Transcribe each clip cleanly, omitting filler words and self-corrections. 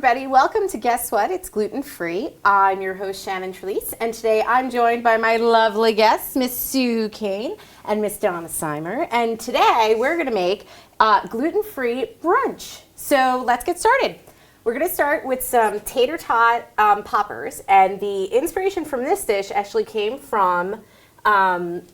everybody. Welcome to Guess What? It's Gluten Free. I'm your host, Shannon Trelease, and today I'm joined by my lovely guests, Miss Sue Kane and Miss Donna Simer. And today we're going to make gluten-free brunch. So let's get started. We're going to start with some tater tot poppers, and the inspiration from this dish actually came from, the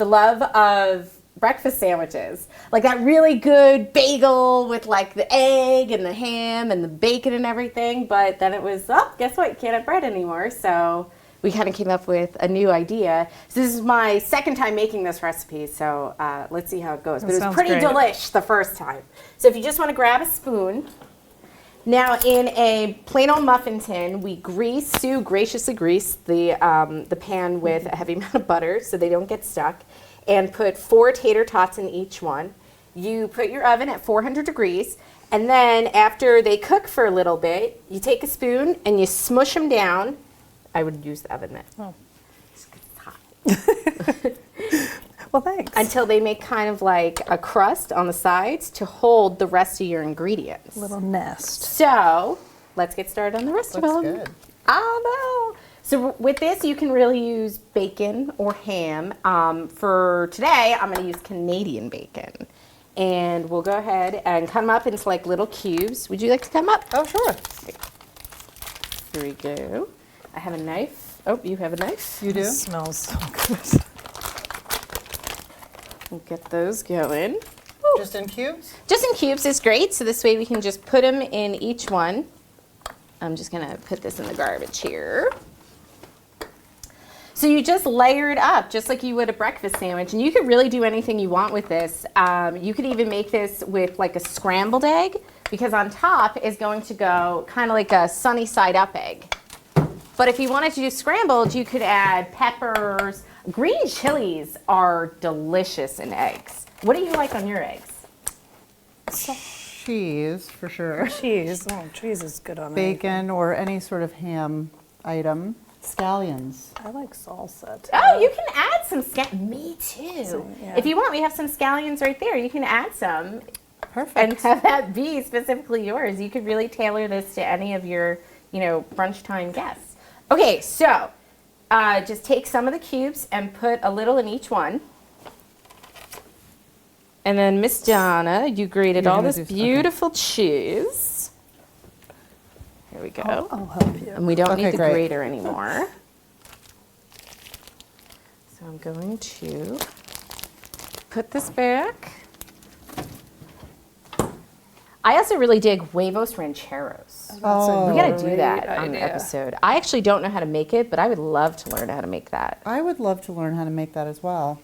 love of breakfast sandwiches, like that really good bagel with like the egg and the ham and the bacon and everything. But then it was, guess what? You can't have bread anymore. So we kind of came up with a new idea. So this is my second time making this recipe. So let's see how it goes. But it was pretty delish the first time. So if you just want to grab a spoon. Now in a plain old muffin tin, we Sue graciously greased the pan with a heavy amount of butter so they don't get stuck. And put 4 tater tots in each one. You put your oven at 400 degrees, and then after they cook for a little bit, you take a spoon and you smush them down. I would use the oven mitt. Oh. It's hot. Well, thanks. Until they make kind of like a crust on the sides to hold the rest of your ingredients. Little nest. So let's get started on the rest of them. Looks good. Oh no. So with this, you can really use bacon or ham. For today, I'm going to use Canadian bacon. And we'll go ahead and cut them up into like little cubes. Would you like to cut them up? Oh, sure. Here we go. I have a knife. Oh, you have a knife? You do? It smells so good. We'll get those going. Just in cubes? Just in cubes is great. So this way we can just put them in each one. I'm just going to put this in the garbage here. So you just layer it up just like you would a breakfast sandwich, and you could really do anything you want with this. You could even make this with like a scrambled egg, because on top is going to go kind of like a sunny side up egg. But if you wanted to do scrambled, you could add peppers. Green chilies are delicious in eggs. What do you like on your eggs? Cheese, for sure. Cheese. Oh, cheese is good on Bacon or any sort of ham item. Scallions. I like salsa too. Oh, you can add some scallions. Me too. So, yeah. If you want, we have some scallions right there. You can add some. Perfect. And have that be specifically yours. You could really tailor this to any of your, brunch time guests. Okay, so just take some of the cubes and put a little in each one. And then Miss Donna, you grated all this beautiful cheese. Here we go. I'll help you. And we don't need the great. grater anymore. So I'm going to put this back. I also really dig huevos rancheros. Oh, We got to do that great on the idea. episode. I actually don't know how to make it, but I would love to learn how to make that. I would love to learn how to make that as well.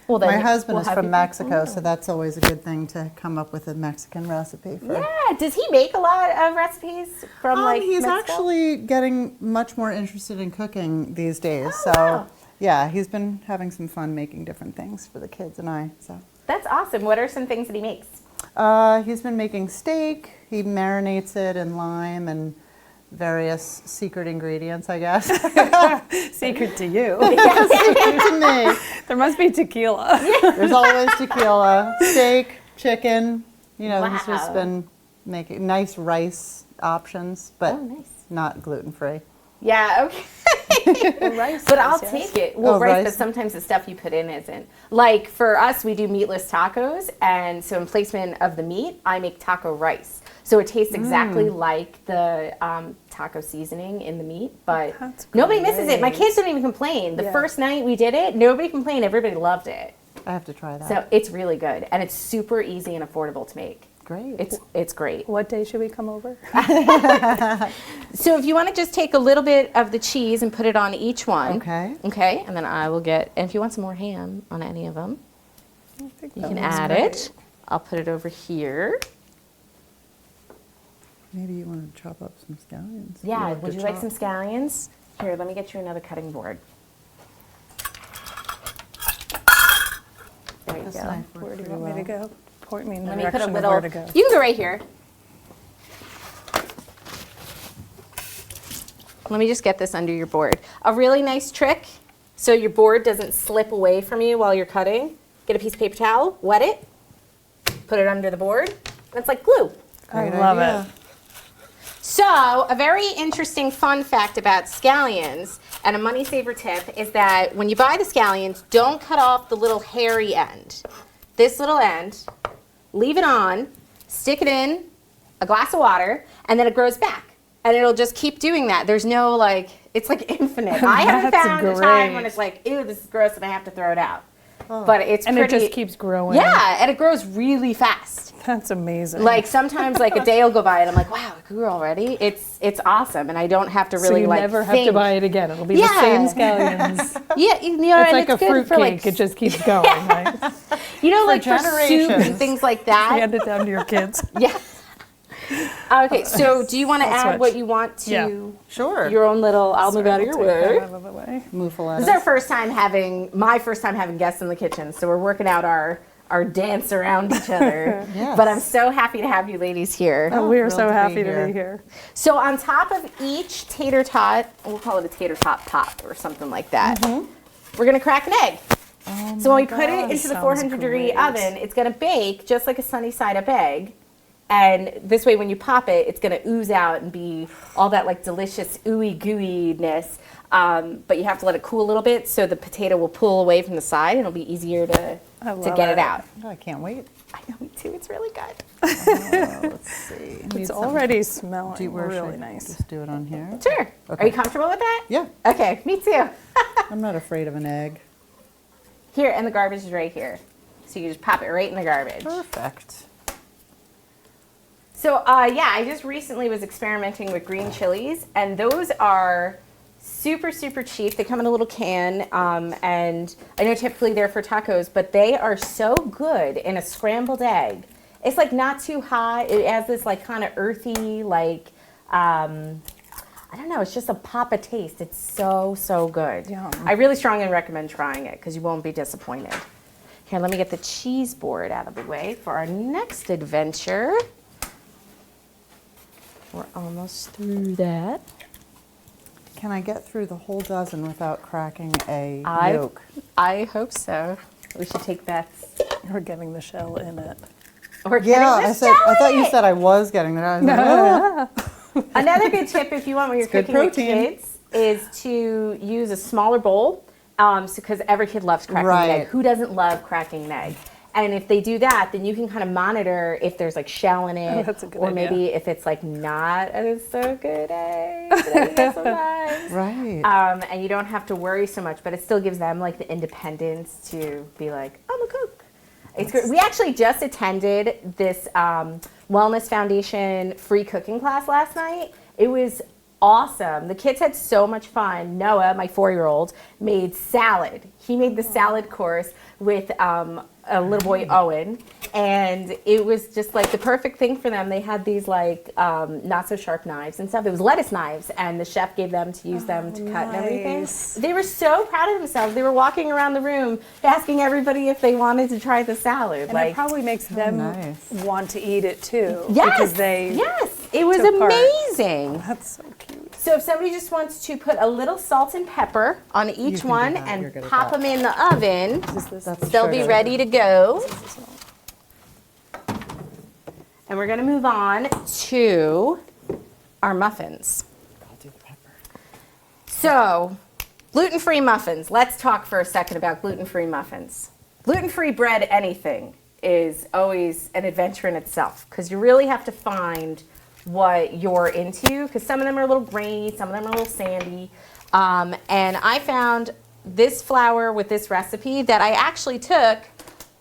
Well, then My husband we'll is have from you- Mexico, so that's always a good thing to come up with a Mexican recipe for. Yeah. Does he make a lot of recipes from He's Mexico? actually getting much more interested in cooking these days. Oh, so, wow. yeah, he's been having some fun making different things for the kids and I. So. That's awesome. What are some things that he makes? He's been making steak. He marinates it in lime and various secret ingredients, I guess. Secret to you. Secret to me. There must be tequila. There's always tequila, steak, chicken. He's just Wow. been making nice rice options, but Oh, nice. not gluten-free. Yeah, okay. Rice. But I'll yes. take it. Well, Oh, rice, rice. but sometimes the stuff you put in isn't. Like for us, we do meatless tacos, and so in placement of the meat, I make taco rice. So it tastes exactly like the taco seasoning in the meat, but That's nobody misses it. My great. kids don't even complain. The Yeah. first night we did it, nobody complained. Everybody loved it. I have to try that. So it's really good, and it's super easy and affordable to make. Great. It's great. What day should we come over? So if you want to just take a little bit of the cheese and put it on each one. Okay. Okay, and then I will get, and if you want some more ham on any of them, I think you that can one's add great. it. I'll put it over here. Maybe you want to chop up some scallions. Yeah, love would to you like chop. some scallions? Here, let me get you another cutting board. There you This go. knife worked Where do you pretty want me to well. go? Point me in the Let me put a direction of little, where to go. you can go right here. Let me just get this under your board. A really nice trick, so your board doesn't slip away from you while you're cutting. Get a piece of paper towel, wet it, put it under the board, and it's like glue. I Great love idea. it. So, a very interesting fun fact about scallions and a money saver tip is that when you buy the scallions, don't cut off the little hairy end. This little end, leave it on, stick it in a glass of water, and then it grows back. And it'll just keep doing that. There's no like, it's like infinite. I haven't That's found a time when great. it's like, ew, this is gross and I have to throw it out. But it's And pretty. it just keeps growing. Yeah, and it grows really fast. That's amazing. Like sometimes like a day will go by and I'm like, wow, it grew already. It's awesome. And I don't have to really so you like never have think. to buy it again. It'll be Yeah. the same scallions. Yeah, you know, It's and like a it's good fruit for cake. like, It just keeps going, right? you know, like for soup generations. and things like that. Hand it down to your kids. Yeah. Okay, so do you want to I'll add switch. what you want to Yeah. Sure. your own little, I'll move out of your Take that way. out of the way. Muffaletta. This is our first time having, my first time having guests in the kitchen, so we're working out our dance around each other. Yes. But I'm so happy to have you ladies here. Oh, we are thrilled so to be happy to here. be here. So on top of each tater tot, we'll call it a tater tot pop or something like that, we're gonna crack an egg. So when we put it into the Sounds 400-degree great. oven, it's gonna bake just like a sunny side up egg. And this way, when you pop it, it's gonna ooze out and be all that like delicious ooey gooey-ness. But you have to let it cool a little bit so the potato will pull away from the side and it'll be easier to love get it it. out. Oh, I can't wait. I know, me too. It's really good. Let's see. It's already smelling Where should really I nice. Just do it on here. Sure. Are Okay. you comfortable with that? Yeah, Okay, me too. I'm not afraid of an egg. Here, and the garbage is right here. So you just pop it right in the garbage. Perfect. So, yeah, I just recently was experimenting with green chilies, and those are super, super cheap. They come in a little can, and I know typically they're for tacos, but they are so good in a scrambled egg. It's like not too hot. It has this like kind of earthy, like, I don't know, it's just a pop of taste. It's so, so good. Yum. I really strongly recommend trying it because you won't be disappointed. Here, let me get the cheese board out of the way for our next adventure. We're almost through that. Can I get through the whole dozen without cracking a yolk? I hope so. We should take bets. We're getting the shell in it. We're Yeah, getting I the said. I shell thought in you it. said I was getting that. I was like, oh. Another good tip if you want when you're good cooking with protein. kids is to use a smaller bowl, because every kid loves cracking an egg. Right. Who doesn't love cracking an egg? And if they do that, then you can kind of monitor if there's like shell in it, that's a good or idea. maybe if it's like not a so good egg that you get sometimes. Right. And you don't have to worry so much, but it still gives them like the independence to be like, I'm a cook. It's great. We actually just attended this Wellness Foundation free cooking class last night. It was awesome. The kids had so much fun. Noah, my 4-year-old, made salad. He made the salad course with a little boy, Owen, and it was just like the perfect thing for them. They had these like not so sharp knives and stuff. It was lettuce knives, and the chef gave them to use them to cut and everything. nice. They were so proud of themselves. They were walking around the room asking everybody if they wanted to try the salad. And it probably makes them nice. want to eat it too. yes, Because they. yes, it was took part. amazing. That's so cute. So if somebody just wants to put a little salt and pepper on each can do one that. You're and good at pop that. them in the oven, That's they'll be sugar. ready to go. And we're going to move on to our muffins. I'll do the pepper. So, gluten-free muffins. Let's talk for a second about gluten-free muffins. Gluten-free bread, anything, is always an adventure in itself because you really have to find what you're into because some of them are a little grainy, some of them are a little sandy. And I found this flour with this recipe that I actually took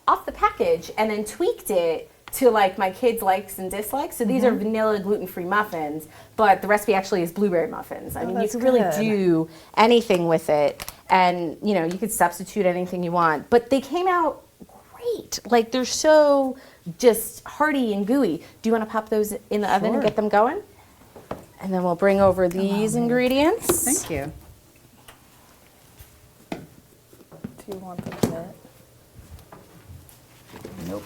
off the package and then tweaked it to like my kids' likes and dislikes. So these are vanilla gluten-free muffins, but the recipe actually is blueberry muffins. I mean, you that's can really good. do anything with it, and you know, you could substitute anything you want. But they came out great. Like they're so just hearty and gooey. Do you want to pop those in the oven and Sure. get them going? And then we'll bring over these ingredients. Thank you. Do you want the minute? Nope.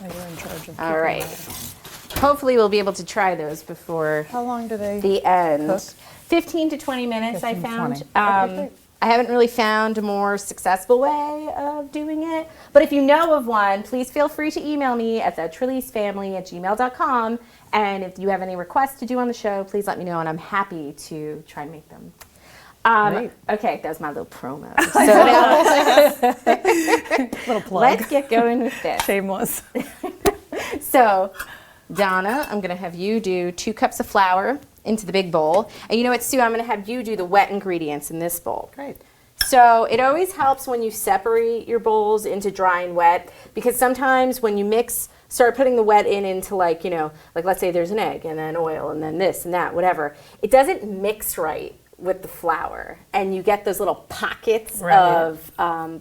You're in charge of All keeping right. that. Hopefully we'll be able to try those before How long do they? the end. Cook? 15 to 20 minutes, 15 I to found. 20. Okay, great. I haven't really found a more successful way of doing it. But if you know of one, please feel free to email me at thetrelisefamily@gmail.com. And if you have any requests to do on the show, please let me know, and I'm happy to try and make them. Great. Okay, that was my little promo. So now, Little plug. let's get going with this. Shameless. So, Donna, I'm going to have you do 2 cups of flour into the big bowl. And you know what, Sue? I'm going to have you do the wet ingredients in this bowl. Great. So it always helps when you separate your bowls into dry and wet, because sometimes when you start putting the wet into like let's say there's an egg and then oil and then this and that, whatever, it doesn't mix right with the flour, and you get those little pockets of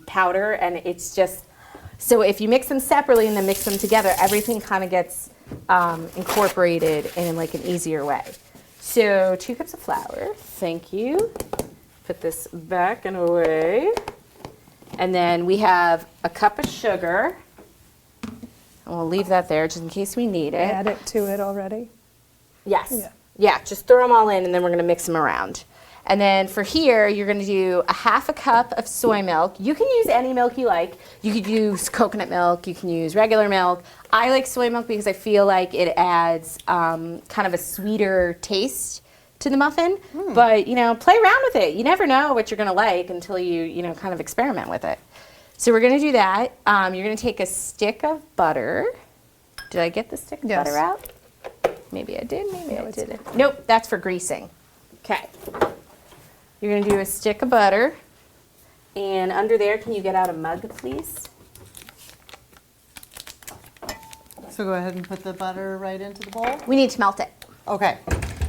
powder, and it's just, so if you mix them separately and then mix them together, everything kind of gets incorporated in like an easier way. So 2 cups of flour, thank you. Put this back and away. And then we have a cup of sugar. And we'll leave that there just in case we need it. Add it to it already. Yes. Yeah, just throw them all in, and then we're going to mix them around. And then for here, you're going to do a 1/2 cup of soy milk. You can use any milk you like. You could use coconut milk. You can use regular milk. I like soy milk because I feel like it adds kind of a sweeter taste to the muffin. But, play around with it. You never know what you're going to like until you kind of experiment with it. So we're going to do that. You're going to take a stick of butter. Did I get the stick of butter out? Maybe I did, maybe I didn't. Nope, that's for greasing. Okay. You're going to do a stick of butter. And under there, can you get out a mug, please? So go ahead and put the butter right into the bowl. We need to melt it. Okay.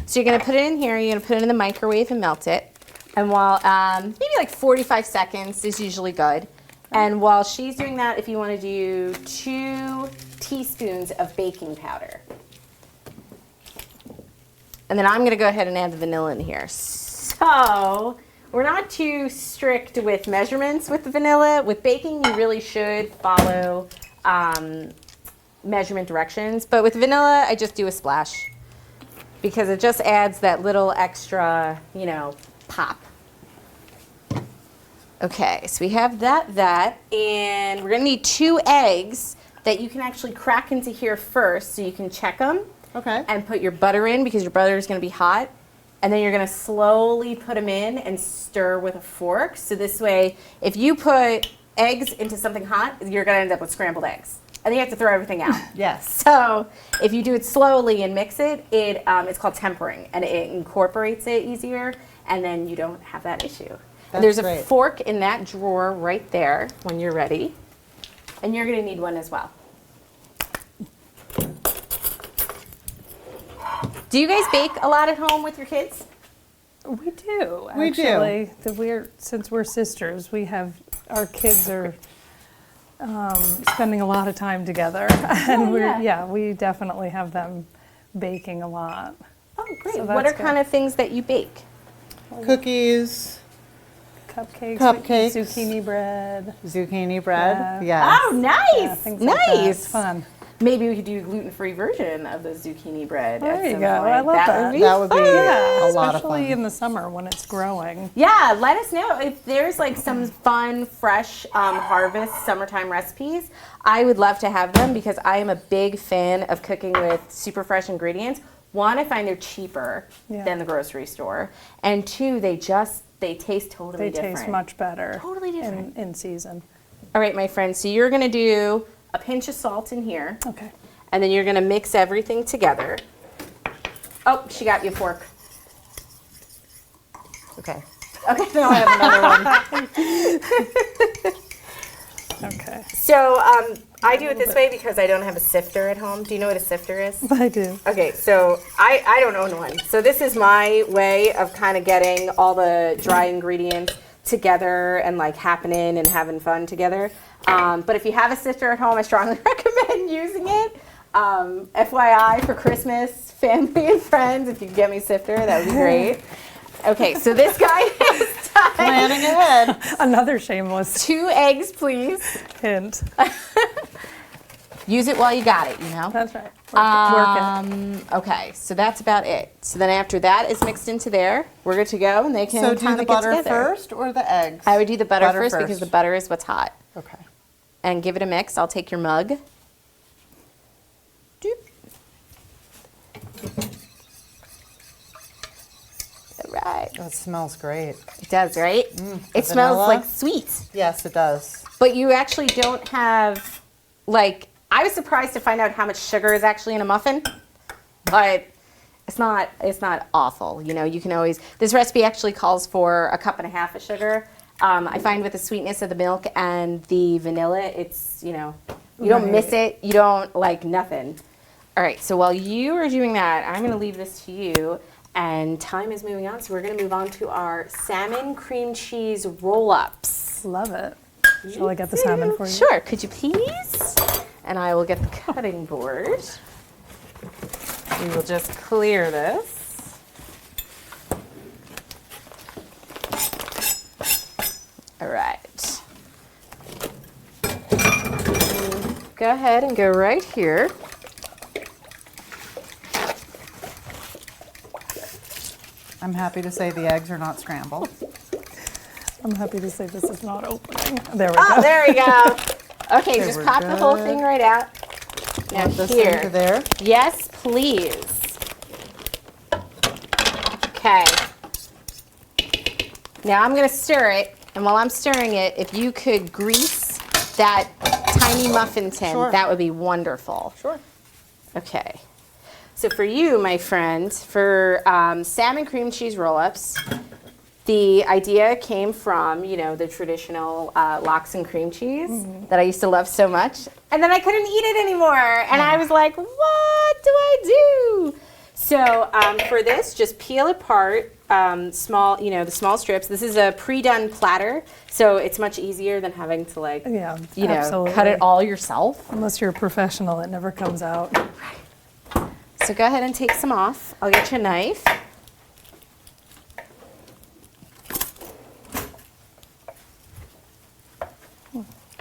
So you're going to put it in here. You're going to put it in the microwave and melt it. And while, maybe like 45 seconds is usually good. And while she's doing that, if you want to do 2 teaspoons of baking powder. And then I'm going to go ahead and add the vanilla in here. So we're not too strict with measurements with the vanilla. With baking, you really should follow measurement directions. But with vanilla, I just do a splash because it just adds that little extra, pop. Okay, so we have that, and we're going to need 2 eggs that you can actually crack into here first so you can check them. Okay. And put your butter in because your butter is going to be hot. And then you're going to slowly put them in and stir with a fork. So this way, if you put eggs into something hot, you're going to end up with scrambled eggs. And then you have to throw everything out. Yes. So if you do it slowly and mix it, it's called tempering. And it incorporates it easier. And then you don't have that issue. And there's a fork in that drawer right there when you're ready. And you're going to need one as well. Do you guys bake a lot at home with your kids? We do. We do. Actually, since we're sisters, our kids are spending a lot of time together, and we definitely have them baking a lot. Oh, great! So what are kind of things that you bake? Cookies. Cupcakes. Zucchini bread. Zucchini bread. Yeah. Yes. Oh, nice! Yeah, things like that. It's fun. Maybe we could do a gluten-free version of the zucchini bread. There you some go. point. I love that. That would be a lot of Especially fun. in the summer when it's growing. Yeah, let us know if there's like some fun, fresh harvest summertime recipes. I would love to have them because I am a big fan of cooking with super fresh ingredients. 1, I find they're cheaper than the grocery store, and 2, they taste totally different. They taste much better. Totally different. In season. All right, my friends, so you're going to do a pinch of salt in here. Okay. And then you're going to mix everything together. Oh, she got you a fork. Okay. Okay, now I have another one. Okay. So I do it this way because I don't have a sifter at home. Do you know what a sifter is? I do. Okay, so I don't own one. So this is my way of kind of getting all the dry ingredients together and like happening and having fun together. But if you have a sifter at home, I strongly recommend using it. FYI, for Christmas, family and friends, if you could get me a sifter, that would be great. Okay, so this guy is done. Planning ahead. Another shameless 2 eggs, please. hint. use it while you got it, you know? That's right. Work it. Okay, so that's about it. So then after that is mixed into there, we're good to go, and they can So do kind the of get butter together. first or the eggs? I would do the butter first because the butter is what's hot. Okay. And give it a mix. I'll take your mug. Doop. All right. That smells great. It does, right? It smells vanilla? like sweet. Yes, it does. But you actually don't have, like, I was surprised to find out how much sugar is actually in a muffin. But it's not awful. You know, you can always, this recipe actually calls for 1.5 cups of sugar. I find with the sweetness of the milk and the vanilla, it's, you know, you don't miss it. You don't, like, nothing. All right, so while you are doing that, I'm going to leave this to you. And time is moving on, so we're going to move on to our salmon cream cheese roll-ups. Love it. Shall I get the salmon for you? Sure, could you please? And I will get the cutting board. We will just clear this. All right. Go ahead and go right here. I'm happy to say the eggs are not scrambled. I'm happy to say this is not opening. There we Oh, go. there we go. Okay, just we're pop the whole good. thing right out. Now Put this here. into there. Yes, please. Okay. Now I'm going to stir it, and while I'm stirring it, if you could grease that tiny muffin tin, Sure. that would be wonderful. Sure. Okay. So for you, my friend, for salmon cream cheese roll-ups, the idea came from, you know, the traditional lox and cream cheese that I used to love so much. And then I couldn't eat it anymore. And I was like, what do I do? So for this, just peel apart small, you know, the small strips. This is a pre-done platter, so it's much easier than having to, like, Yeah, you know, absolutely. cut it all yourself. Unless you're a professional, it never comes out. So go ahead and take some off. I'll get you a knife.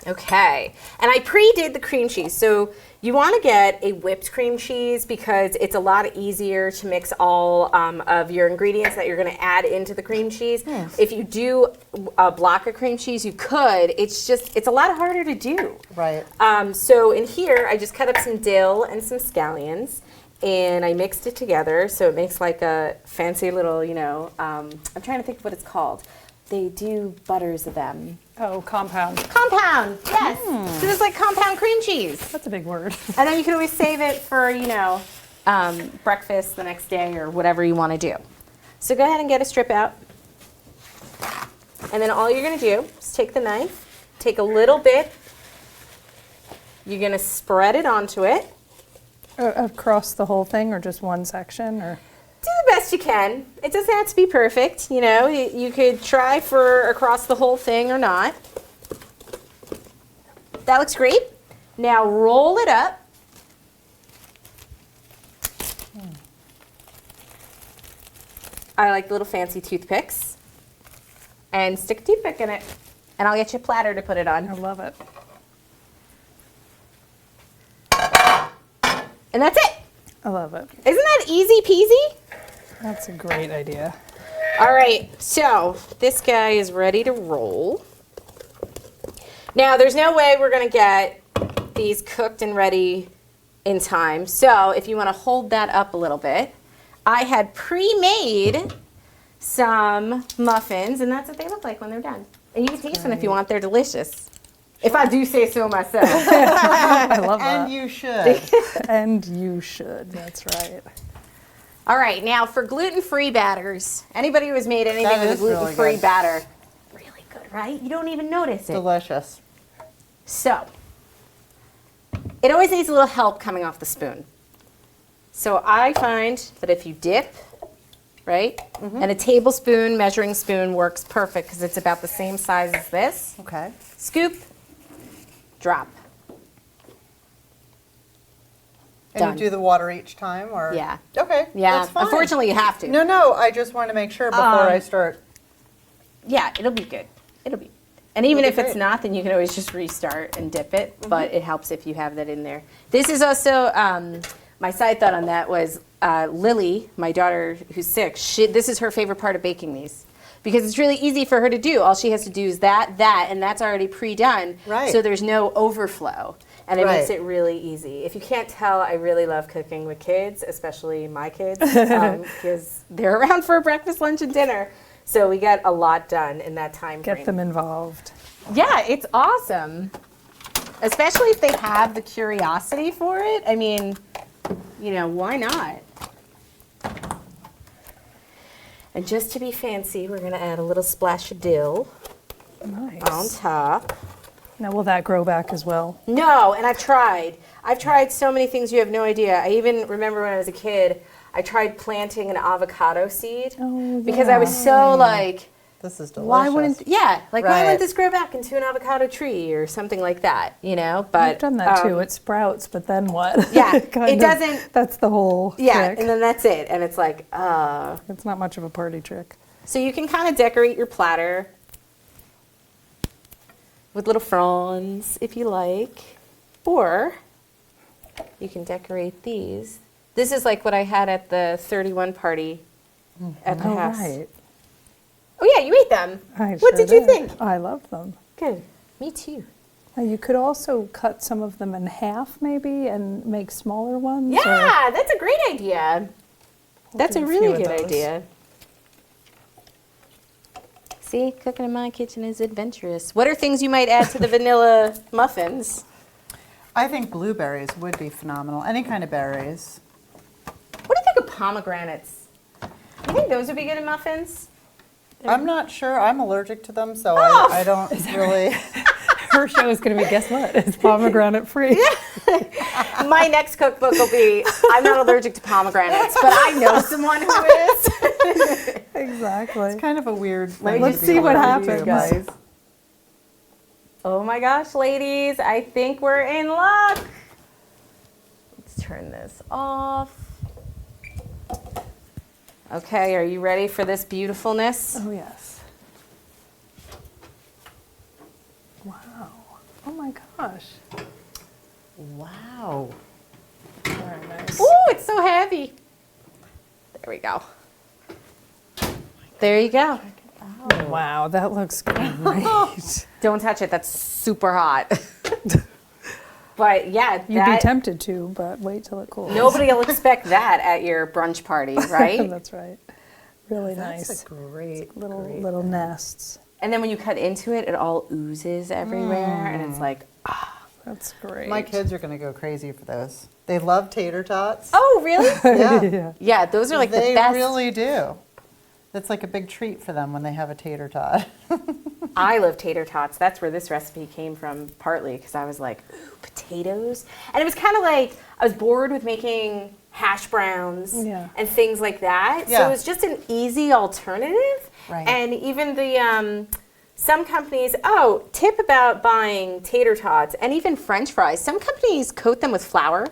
Okay, and I pre-did the cream cheese. So you want to get a whipped cream cheese because it's a lot easier to mix all of your ingredients that you're going to add into the cream cheese. If you do a block of cream cheese, you could. It's a lot harder to do. Right. So in here, I just cut up some dill and some scallions, and I mixed it together so it makes like a fancy little, you know, I'm trying to think of what it's called. They do butters of them. Oh, compound. Compound, yes. So it's like compound cream cheese. That's a big word. And then you can always save it for, you know, breakfast the next day or whatever you want to do. So go ahead and get a strip out. And then all you're going to do is take the knife, take a little bit, you're going to spread it onto it. Across the whole thing or just one section? Or Do the best you can. It doesn't have to be perfect, you know. You could try for across the whole thing or not. That looks great. Now roll it up. I like the little fancy toothpicks. And stick a toothpick in it. And I'll get you a platter to put it I on. love it. And that's it. I love it. Isn't that easy peasy? That's a great idea. All right, so this guy is ready to roll. Now, there's no way we're going to get these cooked and ready in time. So if you want to hold that up a little bit, I had pre-made some muffins, and that's what they look like when they're done. And you can taste them if you want. They're delicious. If I do say so myself. I love that. And you should. And you should. That's right. All right, now for gluten-free batters. Anybody who has made anything That with a is really gluten-free good. batter, really good, right? You don't even notice it. Delicious. So, it always needs a little help coming off the spoon. So I find that if you dip, right, and a tablespoon measuring spoon works perfect because it's about the same size as this. Okay. Scoop, drop. And Done. you do the water each time, or? Yeah. Okay. Yeah, That's fine. unfortunately you have to. No, I just want to make sure before I start. Yeah, it'll be good. And even It'll if be it's great. not, then you can always just restart and dip it, but it helps if you have that in there. This is also, my side thought on that was Lily, my daughter who's 6, this is her favorite part of baking these. Because it's really easy for her to do. All she has to do is that, and that's already pre-done. Right. So there's no overflow. And it makes Right. it really easy. If you can't tell, I really love cooking with kids, especially my kids, because they're around for breakfast, lunch, and dinner. So we get a lot done in that time frame. Get them involved. Yeah, it's awesome. Especially if they have the curiosity for it. I mean, why not? And just to be fancy, we're going to add a little splash of dill on Nice. top. Now, will that grow back as well? No, and I've tried. I've tried so many things you have no idea. I even remember when I was a kid, I tried planting an avocado seed because I was so like, This is delicious. why wouldn't why Right. wouldn't this grow back into an avocado tree or something like that, But I've done that too. It sprouts, but then what? Yeah, Kind it of- doesn't. That's the whole Yeah, trick. and then that's it, and it's like, It's not much of a party trick. So you can kind of decorate your platter with little fronds if you like, or you can decorate these. This is like what I had at the 31 party at the Oh, house. right. Oh yeah, you ate them. I What sure did you think? I love them. Good. Me too. Now, you could also cut some of them in half, maybe, and make smaller ones. or Yeah, that's a great idea. That's do a a really few of good those. idea. See, cooking in my kitchen is adventurous. What are things you might add to the vanilla muffins? I think blueberries would be phenomenal. Any kind of berries. What do you think of pomegranates? You think those would be good in muffins? I'm not sure. I'm allergic to them, so Oh. I don't really. Her show is going to be, guess what? It's pomegranate free. My next cookbook will be, I'm not allergic to pomegranates, but I know someone who is. Exactly. Kind of a weird. Let's thing to be see what allergic to, happens. guys. Oh my gosh, ladies, I think we're in luck. Let's turn this off. Okay, are you ready for this beautifulness? Oh, yes. Wow. Oh, my gosh. Wow. Very nice. Ooh, it's so heavy. There we go. There you go. Wow, that looks great. Don't touch it, that's super hot. But yeah, You'd be tempted to, but wait till it cools. nobody will expect that at your brunch party, right? That's right. Really That's nice. a great. Little nests. And then when you cut into it, it all oozes everywhere, and it's like, That's great. My kids are going to go crazy for those. They love tater tots. oh, really? Yeah, Yeah. Yeah, those are like they the best. really do. It's like a big treat for them when they have a tater tot. I love tater tots. That's where this recipe came from, partly because I was like, ooh, potatoes. And it was kind of like I was bored with making hash browns Yeah. and things like that. So Yeah. it was just an easy alternative. Right. And even the some companies, tip about buying tater tots and even French fries. Some companies coat them with flour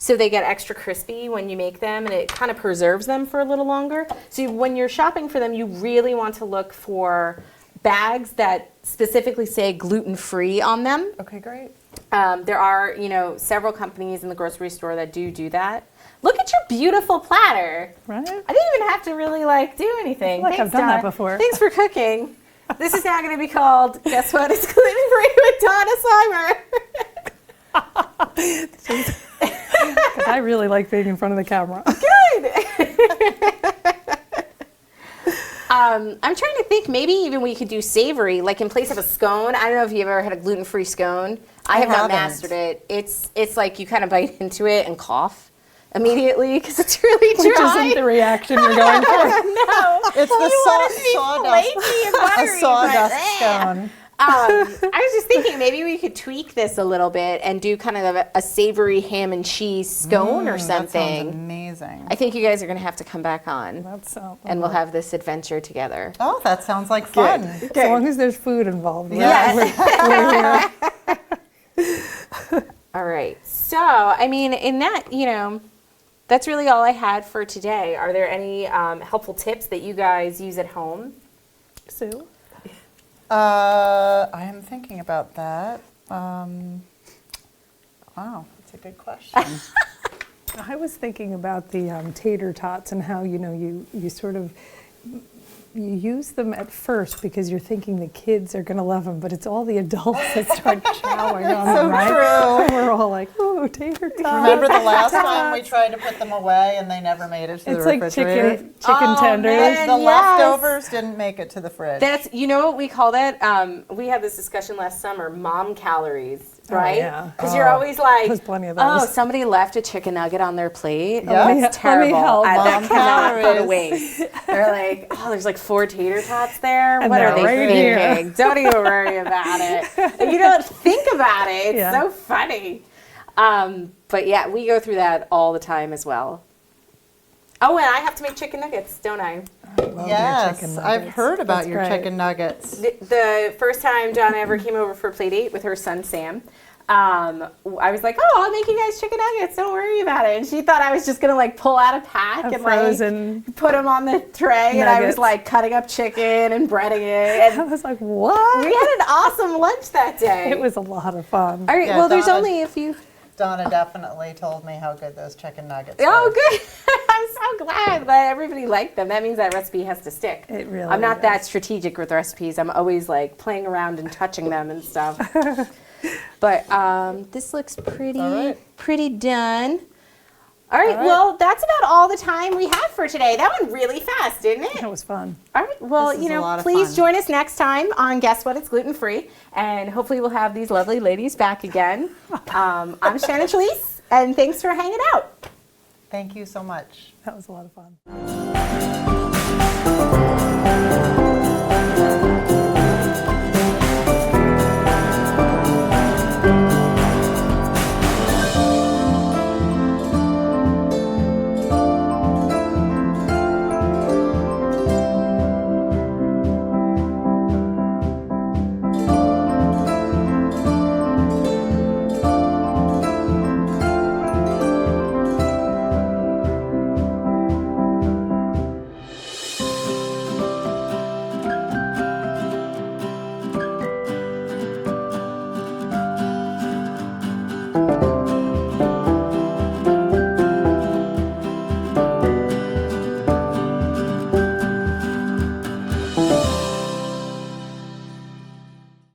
so they get extra crispy when you make them, and it kind of preserves them for a little longer. So when you're shopping for them, you really want to look for bags that specifically say gluten-free on them. Okay, great. There are, several companies in the grocery store that do that. Look at your beautiful platter. Right? I didn't even have to really do anything. I feel like I've done that Donna. before. Thanks for cooking. This is now going to be called, guess what? It's gluten-free with Donna Seimer. Because I really like being in front of the camera. I'm trying to think, maybe even we could do savory, like in place of a scone. I don't know if you've ever had a gluten-free scone. I have not haven't. mastered it. It's like you kind of bite into it and cough immediately because it's really dry. Which isn't the reaction you're going for. No. It's Well, the you want it to be sawdust. flaky and buttery, A sawdust but, scone. I was just thinking maybe we could tweak this a little bit and do kind of a savory ham and cheese scone or That sounds something. amazing. I think you guys are going to have to come back on That's and we'll have this adventure together. Oh, that sounds like fun. as long as there's food involved. we're- Yes. we're here. All right. So, I mean, in that, that's really all I had for today. Are there any helpful tips that you guys use at home? Sue? I am thinking about that. Wow, that's a good question. I was thinking about the tater tots and how, you sort of, you use them at first because you're thinking the kids are going to love them, but it's all the adults that start chowing on them, right? true. And we're all like, oh, tater tots. Remember the last time we tried to put them away and they never made it to It's the like refrigerator? chicken Oh, tenders. man. The Yes. leftovers didn't make it to the fridge. That's, you know what we call that? We had this discussion last summer, mom calories, right? yeah. Because you're always like, There's plenty of oh, those. somebody left a chicken nugget on their plate. Yeah. Oh, that's terrible. help. That Mom cannot go to calories. waste. They're like, oh, there's like 4 tater tots there. And What are they're they right here. thinking? Don't even worry about it. And you don't think about it. It's Yeah. so funny. But yeah, we go through that all the time as well. Oh, and I have to make chicken nuggets, don't I? Love their Yes, chicken I've nuggets. heard about That's your great. chicken nuggets. The first time John ever came over for a play date with her son Sam, I was like, "Oh, I'll make you guys chicken nuggets. Don't worry about it." And she thought I was just gonna like pull out a pack A and frozen like put them on the tray, and I was nuggets. like cutting up chicken and breading it. I And was like, what? we had an awesome lunch that day. It was a lot of fun. All right. Yeah, Well, there's Donna- only a few. Donna definitely told me how good those chicken nuggets were. Oh, good. I'm so glad that everybody liked them. That means that recipe has to stick. It really I'm not that does. strategic with recipes. I'm always like playing around and touching them and stuff. But this looks pretty, All right. pretty done. All right, All right. well, that's about all the time we have for today. That went really fast, didn't it? It was fun. All right, well, This is a lot of please fun. join us next time on Guess What? It's Gluten Free. And hopefully we'll have these lovely ladies back again. I'm Shannon Chalise, and thanks for hanging out. Thank you so much. That was a lot of fun.